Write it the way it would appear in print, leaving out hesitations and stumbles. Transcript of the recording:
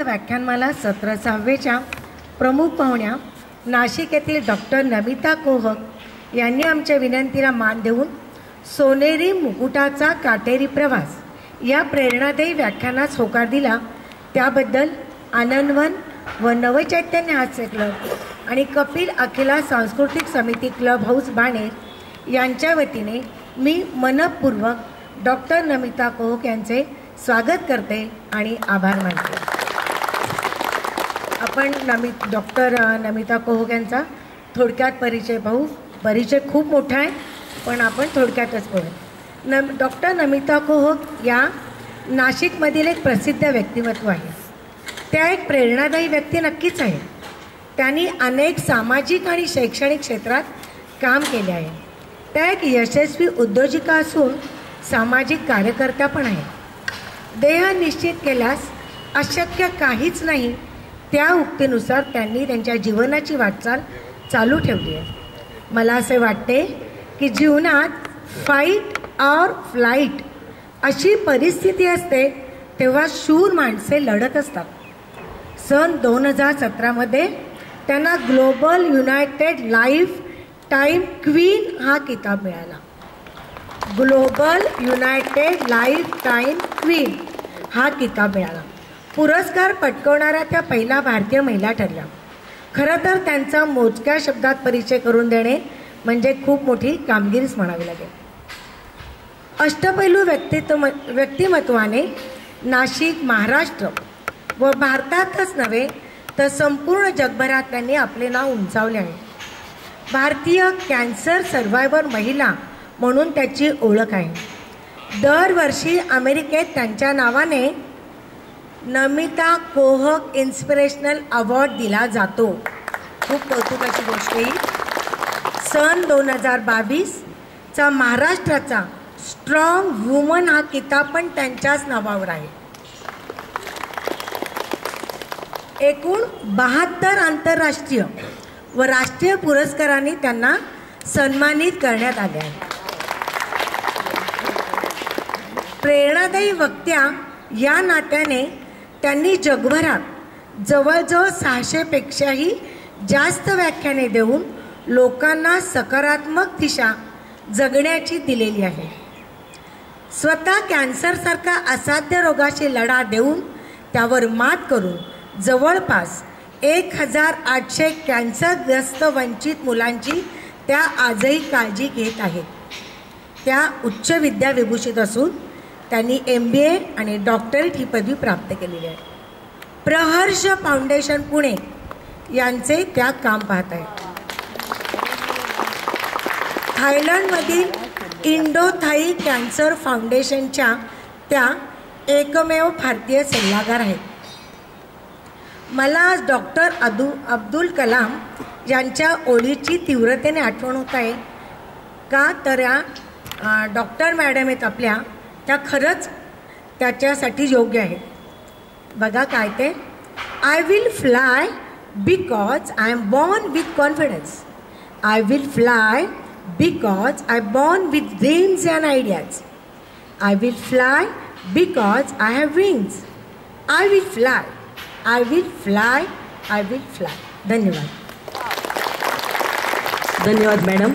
व्याख्यानमाला 17व्याच्या प्रमुख पाहुण्या नाशिक येथील डॉक्टर नमिता कोहक यांनी आमच्या विनंतीला मान देऊन सोनेरी मुकुटाचा काटेरी प्रवास या प्रेरणादायी व्याख्यानास होकार दिला, त्याबद्दल आनंदवन व नवचैतन्य हास्य क्लब आणि कपिल अखिला सांस्कृतिक समिती क्लब हाऊस बाणेर यांच्या वतीने मी मनपूर्वक डॉक्टर नमिता कोहक यांचे स्वागत करते आणि आभार मानते. आपण डॉक्टर नमिता कोहक यांचा थोडक्यात परिचय पाहू. परिचय खूप मोठा आहे, पण आपण थोडक्यातच पाहू. डॉक्टर नमिता कोहक या नाशिकमधील एक प्रसिद्ध व्यक्तिमत्व आहे. त्या एक प्रेरणादायी व्यक्ती नक्कीच आहे. त्यांनी अनेक सामाजिक आणि शैक्षणिक क्षेत्रात काम केले आहे. त्या एक यशस्वी उद्योजिका असून सामाजिक कार्यकर्त्या पण आहेत. देह निश्चित केल्यास अशक्य काहीच नाही, त्या उक्तीनुसार त्यांनी त्यांच्या जीवनाची वाटचाल चालू ठेवली आहे. मला असे वाटते की जीवनात फाईट और फ्लाईट अशी परिस्थिती असते तेव्हा शूर माणसे लढत असतात. सन 2017मध्ये त्यांना global United life time queen हा किताब मिळाला. Global United life time queen हा किताब मिळाला. पुरस्कार पटकवणाऱ्या त्या पहिल्या भारतीय महिला ठरल्या. खरं तर त्यांचा मोजक्या शब्दात परिचय करून देणे म्हणजे खूप मोठी कामगिरीच म्हणावी लागेल. अष्टपैलू व्यक्तिमत्वाने नाशिक, महाराष्ट्र व भारतातच नव्हे तर संपूर्ण जगभरात त्यांनी आपले नाव उंचावले आहे. भारतीय कॅन्सर सर्व्हायव्हर महिला म्हणून त्याची ओळख आहे. दरवर्षी अमेरिकेत त्यांच्या नावाने नमिता कोहक इन्स्पिरेशनल अवॉर्ड दिला जातो. खूप कौतुकाची गोष्ट ही. सन 2022चा महाराष्ट्राचा स्ट्रॉंग वुमन हा किताब पण त्यांच्याच नावावर आहे. एकूण 72 आंतरराष्ट्रीय व राष्ट्रीय पुरस्कारांनी त्यांना सन्मानित करण्यात आले आहे. प्रेरणादायी वक्त्या या नात्याने त्यांनी जगभरात जवळजवळ 600पेक्षाही जास्त व्याख्याने देऊन लोकांना सकारात्मक दिशा जगण्याची दिलेली आहे. स्वतः कॅन्सरसारखा असाध्य रोगाशी लढा देऊन त्यावर मात करून जवळपास 1800 कॅन्सरग्रस्त वंचित मुलांची त्या आजही काळजी घेत आहेत. त्या उच्च विद्याविभूषित असून त्यांनी MBA आणि डॉक्टरेट ही पदवी प्राप्त केलेली आहे. प्रहर्ष फाउंडेशन पुणे यांचे त्या काम पाहत आहेत. थायलंडमधील इंडो थाई कॅन्सर फाउंडेशनच्या त्या एकमेव भारतीय सल्लागार आहेत. मला आज डॉक्टर अब्दुल कलाम यांच्या ओळीची तीव्रतेने आठवण होत आहे. का तर या डॉक्टर मॅडम आहेत आपल्या, त्या खरंच त्याच्यासाठी योग्य आहेत. बघा काय ते, I will fly because I am born with confidence. I will fly because I born with dreams and ideas. I will fly because I have wings. I will fly, I will fly, I will fly. धन्यवाद. धन्यवाद madam.